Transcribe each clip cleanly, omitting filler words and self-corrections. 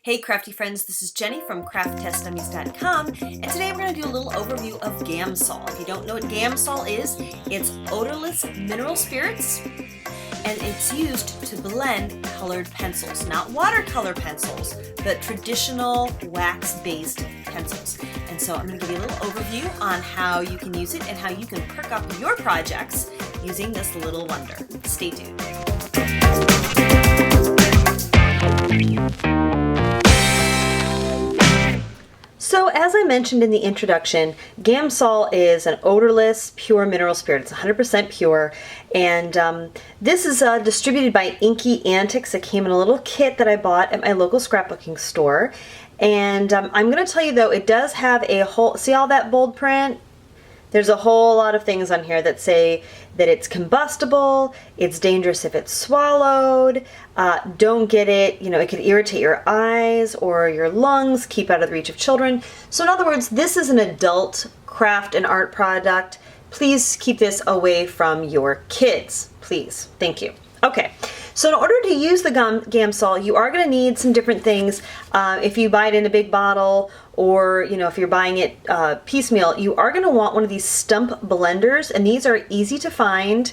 Hey crafty friends, this is Jenny from crafttestdummies.com, and today we're going to do a little overview of Gamsol. If you don't know what Gamsol is, it's odorless mineral spirits, and it's used to blend colored pencils. Not watercolor pencils, but traditional wax-based pencils. And so I'm going to give you a little overview on how you can use it and how you can perk up your projects using this little wonder. Stay tuned. So as I mentioned in the introduction, Gamsol is an odorless, pure mineral spirit. It's 100% pure, and this is distributed by Inky Antics. It came in a little kit that I bought at my local scrapbooking store. And I'm going to tell you though, it does have a whole, see all that bold print? There's a whole lot of things on here that say that it's combustible, it's dangerous if it's swallowed, don't get it, you know, it could irritate your eyes or your lungs, keep out of the reach of children. So in other words, this is an adult craft and art product. Please keep this away from your kids, please. Thank you. Okay, so in order to use the Gamsol, you are going to need some different things. If you buy it in a big bottle, or you know, if you're buying it piecemeal, you are going to want one of these stump blenders, and these are easy to find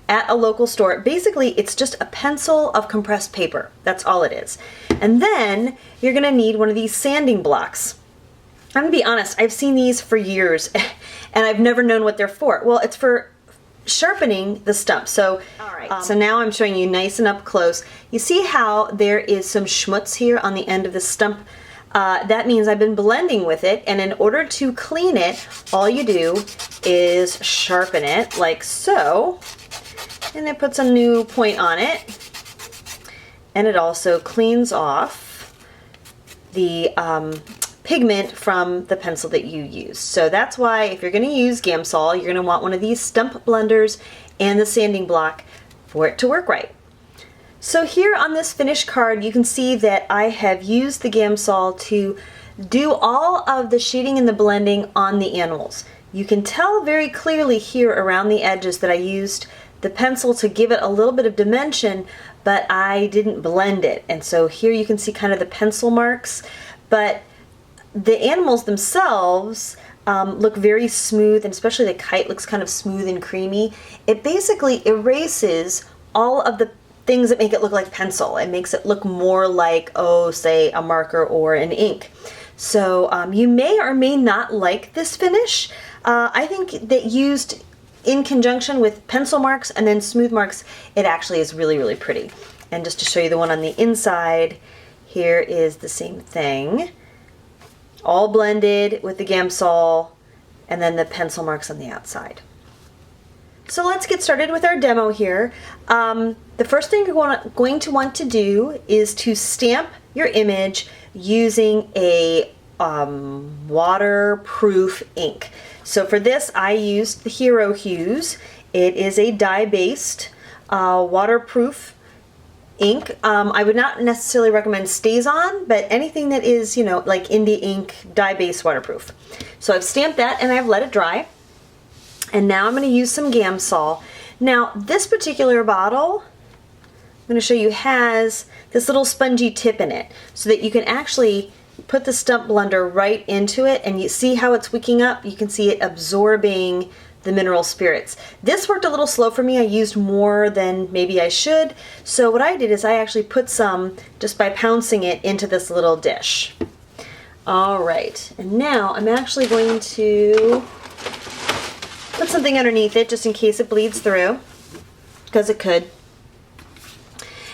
at a local store. Basically, it's just a pencil of compressed paper. That's all it is. And then you're going to need one of these sanding blocks. I'm going to be honest, I've seen these for years, and I've never known what they're for. Well, it's for sharpening the stump. So, so now I'm showing you nice and up close. You see how there is some schmutz here on the end of the stump? That means I've been blending with it, and in order to clean it, all you do is sharpen it like so, and it puts a new point on it, and it also cleans off the pigment from the pencil that you use. So that's why if you're going to use Gamsol, you're going to want one of these stump blenders and the sanding block for it to work right. So here on this finished card, you can see that I have used the Gamsol to do all of the shading and the blending on the animals. You can tell very clearly here around the edges that I used the pencil to give it a little bit of dimension, but I didn't blend it. And so here you can see kind of the pencil marks, but the animals themselves look very smooth, and especially the kite looks kind of smooth and creamy. It basically erases all of the things that make it look like pencil. It makes it look more like, oh, say a marker or an ink. So you may or may not like this finish. I think that used in conjunction with pencil marks and then smooth marks, it actually is really, really pretty. And just to show you the one on the inside, here is the same thing. All blended with the Gamsol, and then the pencil marks on the outside. So let's get started with our demo here. The first thing you're going to want to do is to stamp your image using a waterproof ink. So for this I used the Hero Hues. It is a dye-based waterproof ink. I would not necessarily recommend StazOn, but anything that is, you know, like Indie ink, dye-based waterproof. So I've stamped that and I've let it dry. And now I'm going to use some Gamsol. Now this particular bottle, I'm going to show you, has this little spongy tip in it so that you can actually put the stump blender right into it, and you see how it's wicking up? You can see it absorbing the mineral spirits. This worked a little slow for me. I used more than maybe I should. So what I did is I actually put some, just by pouncing it into this little dish. All right, and now I'm actually going to put something underneath it just in case it bleeds through, because it could.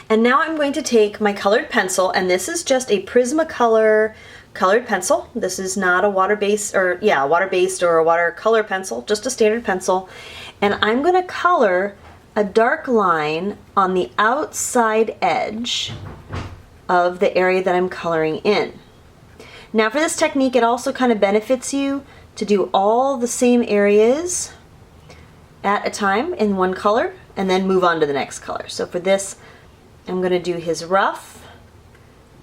And now I'm going to take my colored pencil, and this is just a Prismacolor colored pencil. This is not a water-based, or yeah, water-based or a watercolor pencil, just a standard pencil. And I'm going to color a dark line on the outside edge of the area that I'm coloring in. Now for this technique, it also kind of benefits you to do all the same areas at a time in one color and then move on to the next color. So for this, I'm going to do his ruff,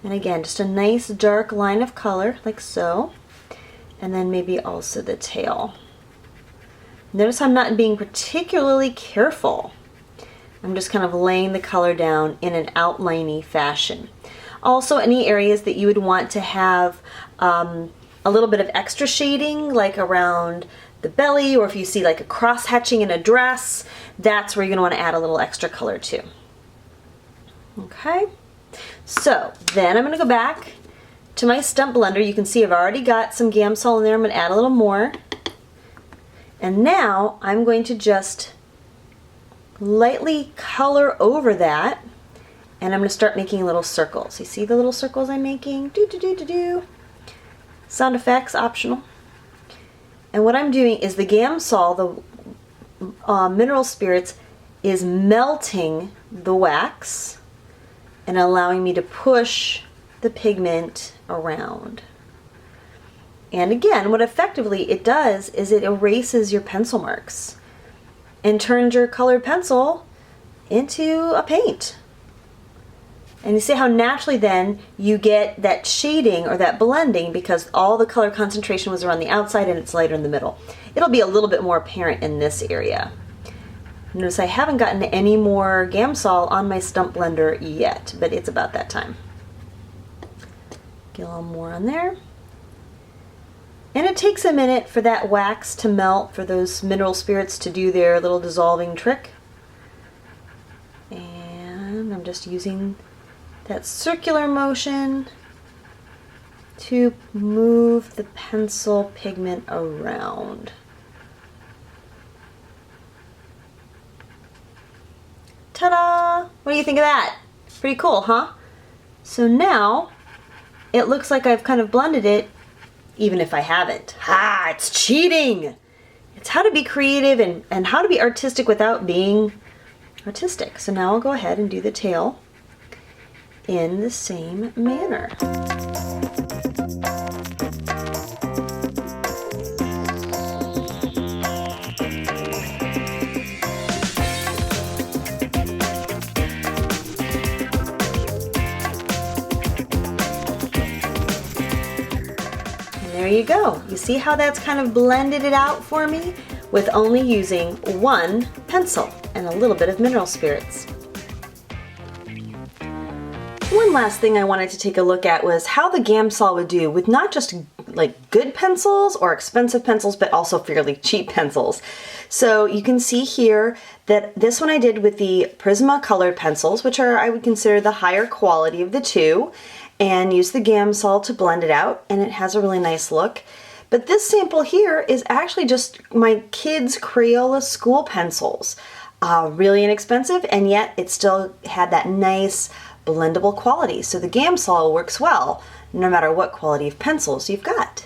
and again just a nice dark line of color like so, and then maybe also the tail. Notice I'm not being particularly careful. I'm just kind of laying the color down in an outliney fashion. Also, any areas that you would want to have a little bit of extra shading, like around the belly, or if you see like a cross hatching in a dress, that's where you're gonna want to add a little extra color too. Okay, so then I'm gonna go back to my stump blender. You can see I've already got some Gamsol in there. I'm gonna add a little more. And now I'm going to just lightly color over that, and I'm going to start making little circles. You see the little circles I'm making? Do, do, do, do, do. Sound effects, optional. And what I'm doing is the Gamsol, the mineral spirits, is melting the wax and allowing me to push the pigment around. And again, what effectively it does is it erases your pencil marks and turns your colored pencil into a paint. And you see how naturally then you get that shading or that blending because all the color concentration was around the outside and it's lighter in the middle. It'll be a little bit more apparent in this area. Notice I haven't gotten any more Gamsol on my stump blender yet, but it's about that time. Get a little more on there. And it takes a minute for that wax to melt, for those mineral spirits to do their little dissolving trick. And I'm just using that circular motion to move the pencil pigment around. Ta-da! What do you think of that? Pretty cool, huh? So now it looks like I've kind of blended it, even if I haven't. Ha! It's cheating! It's how to be creative and how to be artistic without being artistic. So now I'll go ahead and do the tail in the same manner. There you go. You see how that's kind of blended it out for me with only using one pencil and a little bit of mineral spirits. One last thing I wanted to take a look at was how the Gamsol would do with not just like good pencils or expensive pencils, but also fairly cheap pencils. So you can see here that this one I did with the Prisma colored pencils, which are, I would consider, the higher quality of the two, and use the Gamsol to blend it out, and it has a really nice look. But this sample here is actually just my kids' Crayola school pencils. Really inexpensive, and yet it still had that nice blendable quality. So the Gamsol works well no matter what quality of pencils you've got.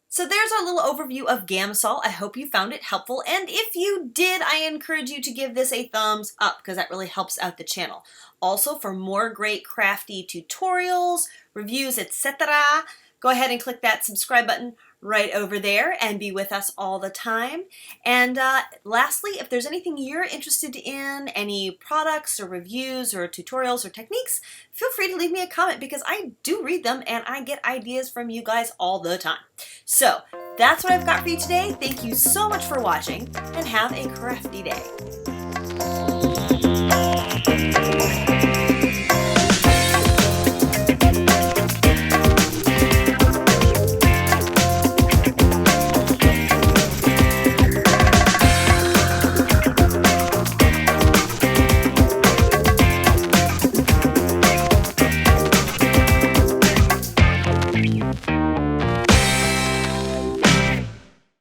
So there's our little overview of Gamsol. I hope you found it helpful, and if you did, I encourage you to give this a thumbs up because that really helps out the channel. Also, for more great crafty tutorials, reviews, etc., go ahead and click that subscribe button right over there and be with us all the time. And lastly, if there's anything you're interested in, any products or reviews or tutorials or techniques, feel free to leave me a comment because I do read them and I get ideas from you guys all the time. So that's what I've got for you today. Thank you so much for watching and have a crafty day.